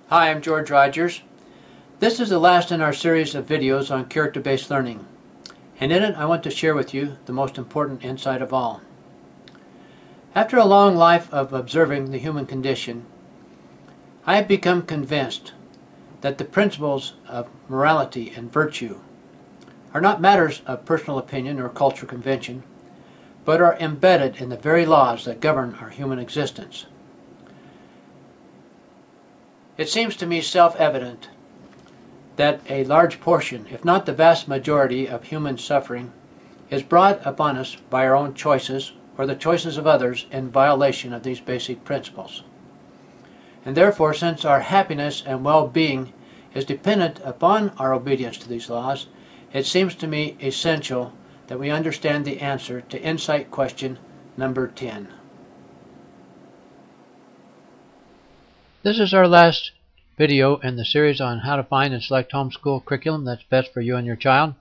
Hi, I'm George Rogers. This is the last in our series of videos on character-based learning, and in it I want to share with you the most important insight of all. After a long life of observing the human condition, I have become convinced that the principles of morality and virtue are not matters of personal opinion or cultural convention, but are embedded in the very laws that govern our human existence. It seems to me self-evident that a large portion, if not the vast majority, of human suffering is brought upon us by our own choices or the choices of others in violation of these basic principles. And therefore, since our happiness and well-being is dependent upon our obedience to these laws, it seems to me essential that we understand the answer to insight question number 10. This is our last video in the series on how to find and select homeschool curriculum that's best for you and your child.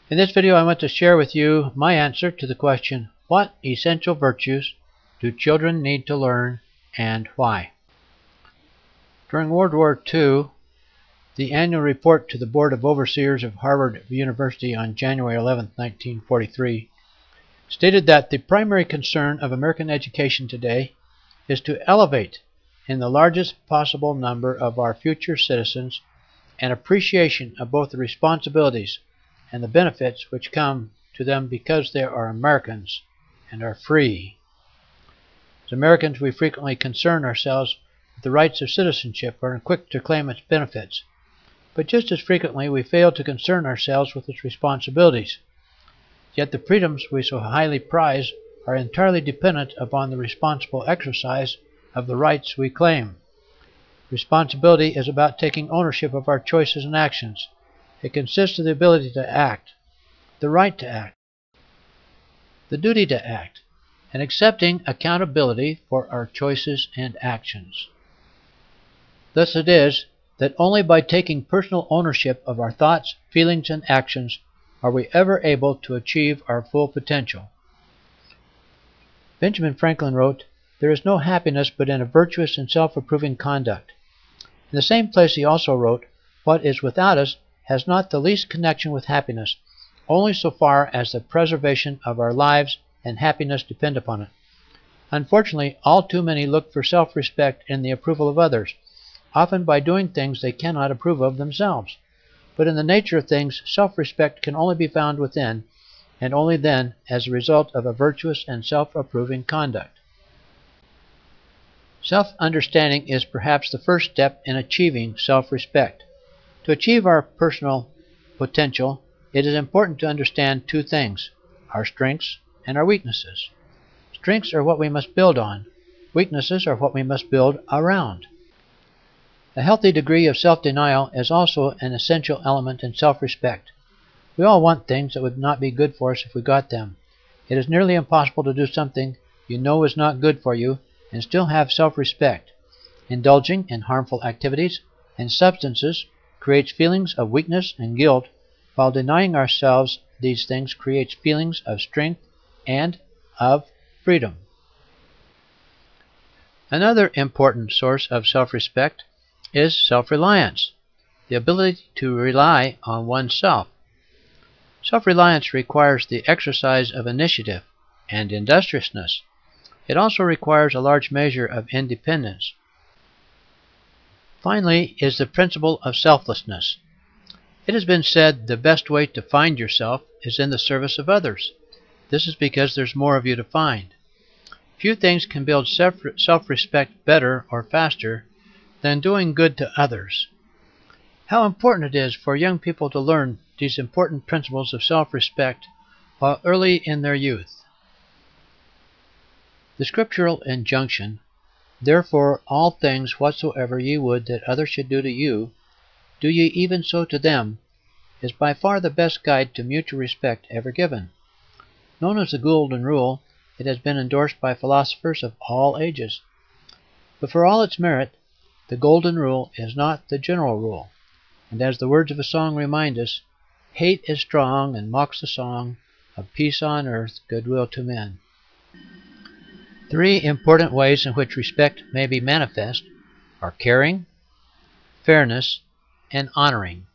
In this video I want to share with you my answer to the question, what essential virtues do children need to learn and why? During World War II, the annual report to the Board of Overseers of Harvard University on January 11, 1943 stated that the primary concern of American education today is to elevate in the largest possible number of our future citizens an appreciation of both the responsibilities and the benefits which come to them because they are Americans and are free. As Americans, we frequently concern ourselves with the rights of citizenship or are quick to claim its benefits, but just as frequently we fail to concern ourselves with its responsibilities. Yet the freedoms we so highly prize are entirely dependent upon the responsible exercise of the rights we claim. Responsibility is about taking ownership of our choices and actions. It consists of the ability to act, the right to act, the duty to act, and accepting accountability for our choices and actions. Thus it is that only by taking personal ownership of our thoughts, feelings, and actions are we ever able to achieve our full potential. Benjamin Franklin wrote, "There is no happiness but in a virtuous and self-approving conduct." In the same place he also wrote, "What is without us has not the least connection with happiness, only so far as the preservation of our lives and happiness depend upon it." Unfortunately, all too many look for self-respect in the approval of others, often by doing things they cannot approve of themselves. But in the nature of things, self-respect can only be found within, and only then as a result of a virtuous and self-approving conduct. Self-understanding is perhaps the first step in achieving self-respect. To achieve our personal potential, it is important to understand two things, our strengths and our weaknesses. Strengths are what we must build on. Weaknesses are what we must build around. A healthy degree of self-denial is also an essential element in self-respect. We all want things that would not be good for us if we got them. It is nearly impossible to do something you know is not good for you and still have self-respect. Indulging in harmful activities and substances creates feelings of weakness and guilt, while denying ourselves these things creates feelings of strength and of freedom. Another important source of self-respect is self-reliance, the ability to rely on oneself. Self-reliance requires the exercise of initiative and industriousness. It also requires a large measure of independence. Finally is the principle of selflessness. It has been said the best way to find yourself is in the service of others. This is because there's more of you to find. Few things can build self-respect better or faster than doing good to others. How important it is for young people to learn these important principles of self-respect while early in their youth. The scriptural injunction, "Therefore all things whatsoever ye would that others should do to you, do ye even so to them," is by far the best guide to mutual respect ever given. Known as the Golden Rule, it has been endorsed by philosophers of all ages. But for all its merit, the Golden Rule is not the general rule, and as the words of a song remind us, "Hate is strong and mocks the song of peace on earth, goodwill to men." Three important ways in which respect may be manifest are caring, fairness, and honoring.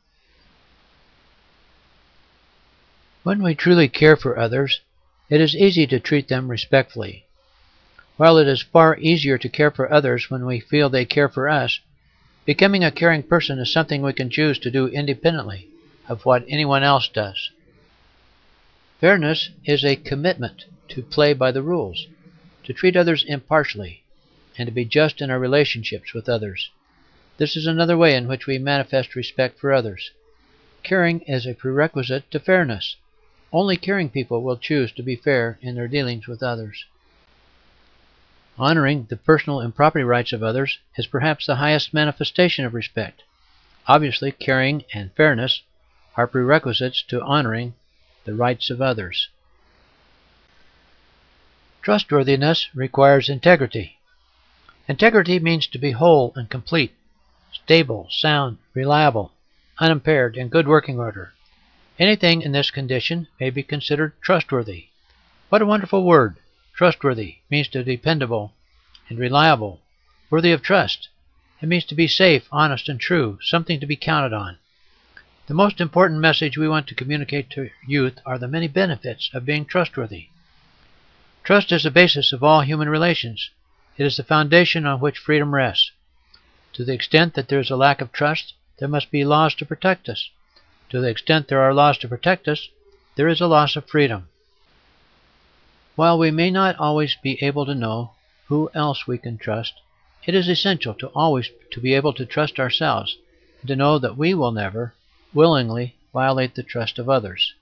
When we truly care for others, it is easy to treat them respectfully. While it is far easier to care for others when we feel they care for us, becoming a caring person is something we can choose to do independently of what anyone else does. Fairness is a commitment to play by the rules, to treat others impartially, and to be just in our relationships with others. This is another way in which we manifest respect for others. Caring is a prerequisite to fairness. Only caring people will choose to be fair in their dealings with others. Honoring the personal and property rights of others is perhaps the highest manifestation of respect. Obviously, caring and fairness are prerequisites to honoring the rights of others. Trustworthiness requires integrity. Integrity means to be whole and complete, stable, sound, reliable, unimpaired, in good working order. Anything in this condition may be considered trustworthy. What a wonderful word! Trustworthy means to be dependable and reliable, worthy of trust. It means to be safe, honest, and true, something to be counted on. The most important message we want to communicate to youth are the many benefits of being trustworthy. Trust is the basis of all human relations. It is the foundation on which freedom rests. To the extent that there is a lack of trust, there must be laws to protect us. To the extent there are laws to protect us, there is a loss of freedom. While we may not always be able to know who else we can trust, it is essential to always be able to trust ourselves and to know that we will never willingly violate the trust of others.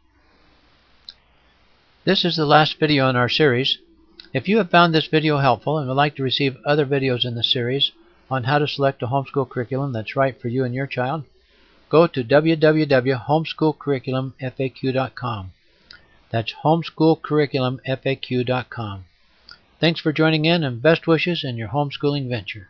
This is the last video in our series. If you have found this video helpful and would like to receive other videos in the series on how to select a homeschool curriculum that's right for you and your child, go to www.homeschoolcurriculumfaq.com. That's homeschoolcurriculumfaq.com. Thanks for joining in, and best wishes in your homeschooling venture.